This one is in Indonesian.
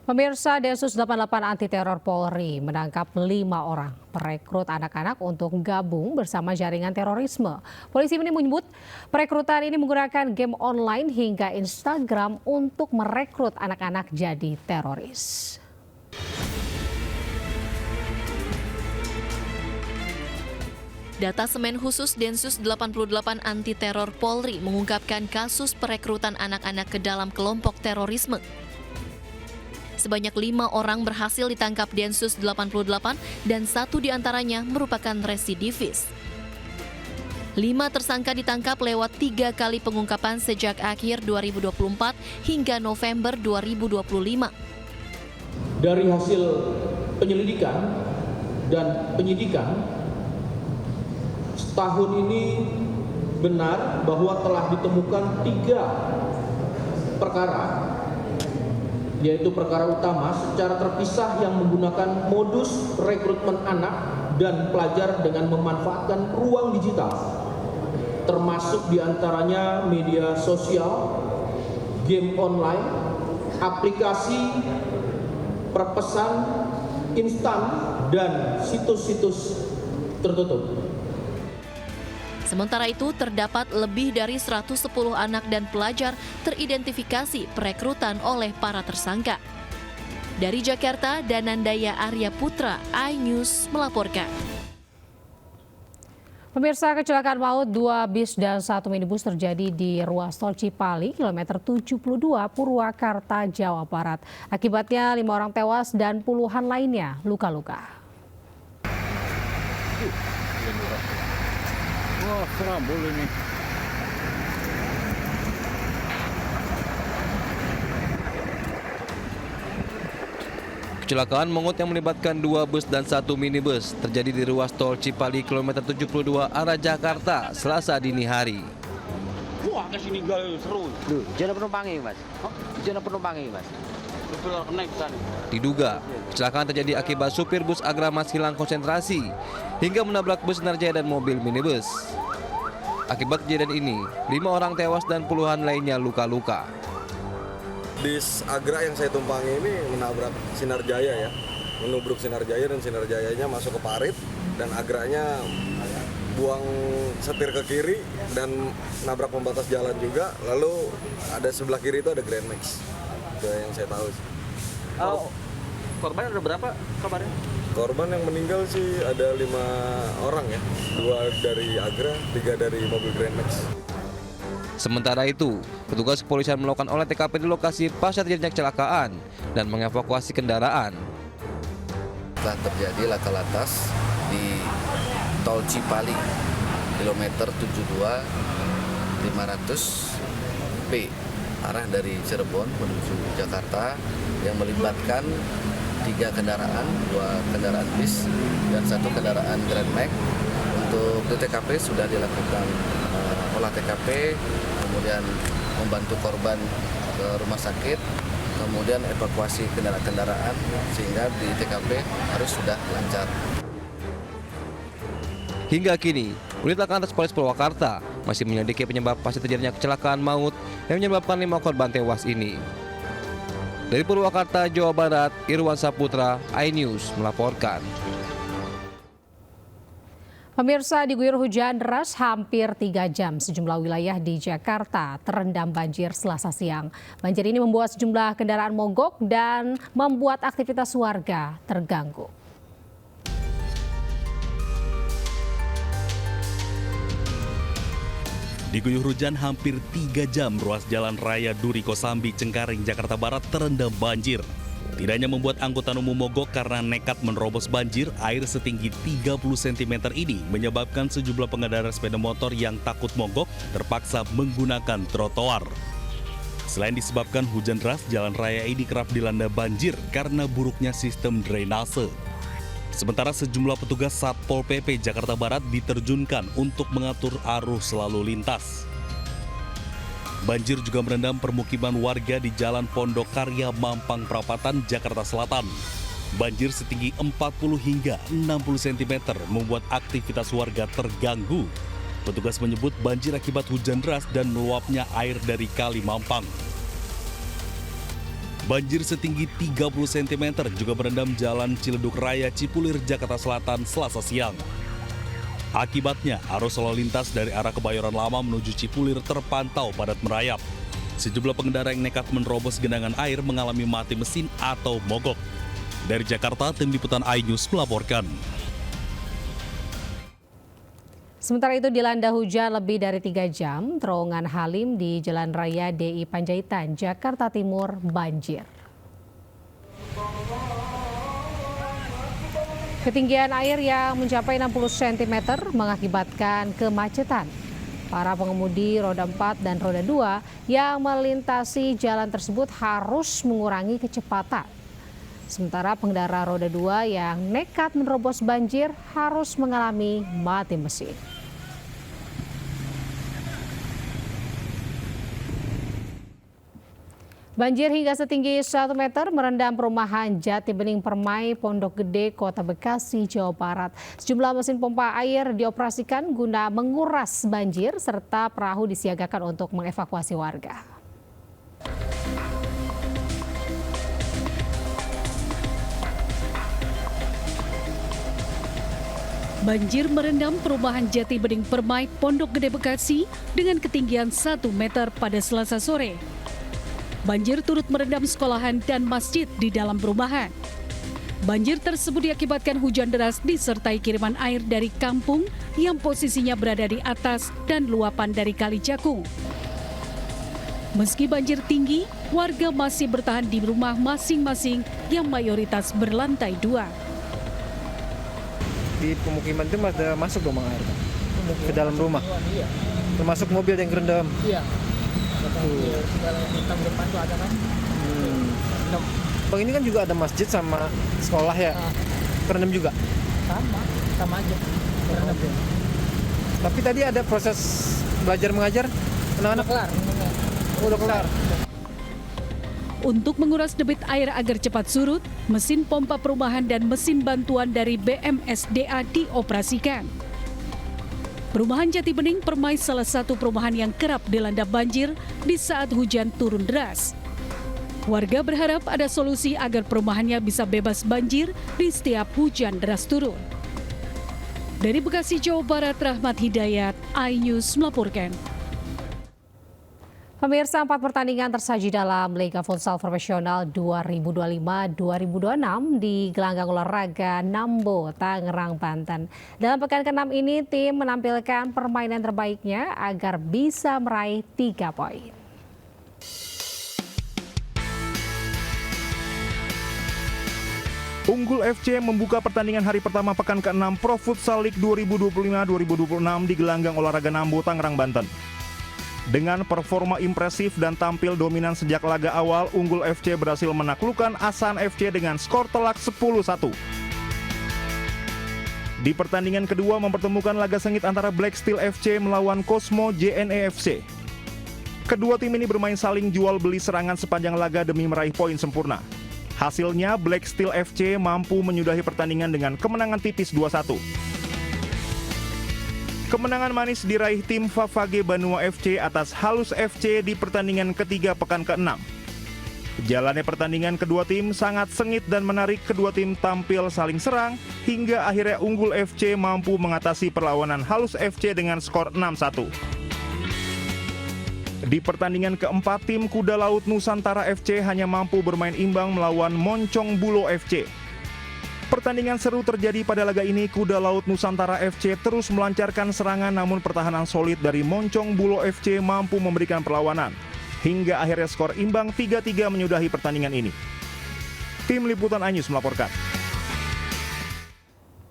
Pemirsa, Densus 88 Anti Teror Polri menangkap 5 orang perekrut anak-anak untuk gabung bersama jaringan terorisme. Polisi ini menyebut perekrutan ini menggunakan game online hingga Instagram untuk merekrut anak-anak jadi teroris. Data Semen Khusus Densus 88 Anti Teror Polri mengungkapkan kasus perekrutan anak-anak ke dalam kelompok terorisme. Sebanyak 5 orang berhasil ditangkap Densus 88 dan 1 diantaranya merupakan residivis. 5 tersangka ditangkap lewat 3 kali pengungkapan sejak akhir 2024 hingga November 2025. Dari hasil penyelidikan dan penyidikan, setahun ini benar bahwa telah ditemukan 3 perkara, yaitu perkara utama secara terpisah yang menggunakan modus rekrutmen anak dan pelajar dengan memanfaatkan ruang digital, termasuk diantaranya media sosial, game online, aplikasi perpesan instan, dan situs-situs tertutup. Sementara itu, terdapat lebih dari 110 anak dan pelajar teridentifikasi perekrutan oleh para tersangka. Dari Jakarta, Danandaya Arya Putra, iNews melaporkan. Pemirsa, kecelakaan maut 2 bis dan 1 minibus terjadi di ruas tol Cipali, kilometer 72 Purwakarta, Jawa Barat. Akibatnya 5 orang tewas dan puluhan lainnya luka-luka. Wah, serambul ini. Kecelakaan maut yang melibatkan 2 bus dan 1 minibus terjadi di ruas tol Cipali kilometer 72 arah Jakarta Selasa dini hari. Wah, ke sini gak seru. Duh, jangan penumpangnya, Mas. Jangan penumpangnya, Mas. Betul naik tadi. Diduga, kecelakaan terjadi akibat supir bus Agramas hilang konsentrasi hingga menabrak bus Narjaya dan mobil minibus. Akibat kejadian ini, 5 orang tewas dan puluhan lainnya luka-luka. Bis Agra yang saya tumpangi ini menabrak Sinar Jaya ya, menubruk Sinar Jaya dan Sinar Jayanya masuk ke parit dan Agranya buang setir ke kiri dan nabrak pembatas jalan juga. Lalu ada sebelah kiri itu ada Grand Max. Itu yang saya tahu. Korban ada berapa kabarnya? Korban yang meninggal sih ada 5 orang ya, 2 dari Agra, 3 dari mobil Grand Max. Sementara itu, petugas kepolisian melakukan olah TKP di lokasi pasca terjadinya kecelakaan dan mengevakuasi kendaraan. Telah terjadi laka lantas di tol Cipali, kilometer 72 500 P, arah dari Cirebon menuju Jakarta yang melibatkan 3 kendaraan, 2 kendaraan bis dan 1 kendaraan Grand Max. Untuk di TKP sudah dilakukan olah TKP, kemudian membantu korban ke rumah sakit, kemudian evakuasi kendaraan-kendaraan sehingga di TKP harus sudah lancar. Hingga kini, unit laka lantas Polres Purwakarta masih menyelidiki penyebab pasti terjadinya kecelakaan maut yang menyebabkan 5 korban tewas ini. Dari Purwakarta, Jawa Barat, Irwan Saputra, iNews melaporkan. Pemirsa, diguyur hujan deras hampir 3 jam, sejumlah wilayah di Jakarta terendam banjir Selasa siang. Banjir ini membuat sejumlah kendaraan mogok dan membuat aktivitas warga terganggu. Diguyur hujan hampir 3 jam, ruas jalan raya Duri Kosambi, Cengkareng, Jakarta Barat terendam banjir. Tidak hanya membuat angkutan umum mogok karena nekat menerobos banjir, air setinggi 30 cm ini menyebabkan sejumlah pengendara sepeda motor yang takut mogok terpaksa menggunakan trotoar. Selain disebabkan hujan deras, jalan raya ini kerap dilanda banjir karena buruknya sistem drainase. Sementara sejumlah petugas Satpol PP Jakarta Barat diterjunkan untuk mengatur arus lalu lintas. Banjir juga merendam permukiman warga di Jalan Pondok Karya, Mampang Perapatan, Jakarta Selatan. Banjir setinggi 40 hingga 60 cm membuat aktivitas warga terganggu. Petugas menyebut banjir akibat hujan deras dan meluapnya air dari Kali Mampang. Banjir setinggi 30 cm juga merendam Jalan Ciledug Raya Cipulir, Jakarta Selatan Selasa siang. Akibatnya, arus lalu lintas dari arah Kebayoran Lama menuju Cipulir terpantau padat merayap. Sejumlah pengendara yang nekat menerobos genangan air mengalami mati mesin atau mogok. Dari Jakarta, tim liputan iNews melaporkan. Sementara itu dilanda hujan lebih dari 3 jam, terowongan Halim di Jalan Raya DI Panjaitan, Jakarta Timur banjir. Ketinggian air yang mencapai 60 cm mengakibatkan kemacetan. Para pengemudi roda 4 dan roda 2 yang melintasi jalan tersebut harus mengurangi kecepatan. Sementara pengendara roda 2 yang nekat menerobos banjir harus mengalami mati mesin. Banjir hingga setinggi 1 meter merendam perumahan Jati Bening Permai, Pondok Gede, Kota Bekasi, Jawa Barat. Sejumlah mesin pompa air dioperasikan guna menguras banjir serta perahu disiagakan untuk mengevakuasi warga. Banjir merendam perumahan Jati Bening Permai, Pondok Gede, Bekasi dengan ketinggian 1 meter pada Selasa sore. Banjir turut merendam sekolahan dan masjid di dalam perumahan. Banjir tersebut diakibatkan hujan deras disertai kiriman air dari kampung yang posisinya berada di atas dan luapan dari Kali Cakung. Meski banjir tinggi, warga masih bertahan di rumah masing-masing yang mayoritas berlantai 2. Di pemukiman itu masuk dong air ke dalam rumah, termasuk mobil yang kerendam. Iya. Bang, ini kan juga ada masjid sama sekolah ya, kerendam juga. Sama aja. Kerendam. Tapi tadi ada proses belajar mengajar anak-anak. Udah kelar. Untuk menguras debit air agar cepat surut, mesin pompa perumahan dan mesin bantuan dari BMSDA dioperasikan. Perumahan Jati Bening Permai salah satu perumahan yang kerap dilanda banjir di saat hujan turun deras. Warga berharap ada solusi agar perumahannya bisa bebas banjir di setiap hujan deras turun. Dari Bekasi, Jawa Barat, Rahmat Hidayat, iNews melaporkan. Pemirsa, 4 pertandingan tersaji dalam Liga Futsal Profesional 2025-2026 di gelanggang olahraga Nambo, Tangerang, Banten. Dalam pekan ke-6 ini, tim menampilkan permainan terbaiknya agar bisa meraih 3 poin. Unggul FC membuka pertandingan hari pertama pekan ke-6 Pro Futsal League 2025-2026 di gelanggang olahraga Nambo, Tangerang, Banten. Dengan performa impresif dan tampil dominan sejak laga awal, Unggul FC berhasil menaklukkan Asan FC dengan skor telak 10-1. Di pertandingan kedua mempertemukan laga sengit antara Black Steel FC melawan Cosmo JNE FC. Kedua tim ini bermain saling jual beli serangan sepanjang laga demi meraih poin sempurna. Hasilnya Black Steel FC mampu menyudahi pertandingan dengan kemenangan tipis 2-1. Kemenangan manis diraih tim Favage Banua FC atas Halus FC di pertandingan ketiga pekan ke-6. Jalannya pertandingan kedua tim sangat sengit dan menarik. Kedua tim tampil saling serang hingga akhirnya Unggul FC mampu mengatasi perlawanan Halus FC dengan skor 6-1. Di pertandingan keempat, tim Kuda Laut Nusantara FC hanya mampu bermain imbang melawan Moncong Bulo FC. Pertandingan seru terjadi pada laga ini. Kuda Laut Nusantara FC terus melancarkan serangan, namun pertahanan solid dari Moncong Bulo FC mampu memberikan perlawanan. Hingga akhirnya skor imbang 3-3 menyudahi pertandingan ini. Tim Liputan iNews melaporkan.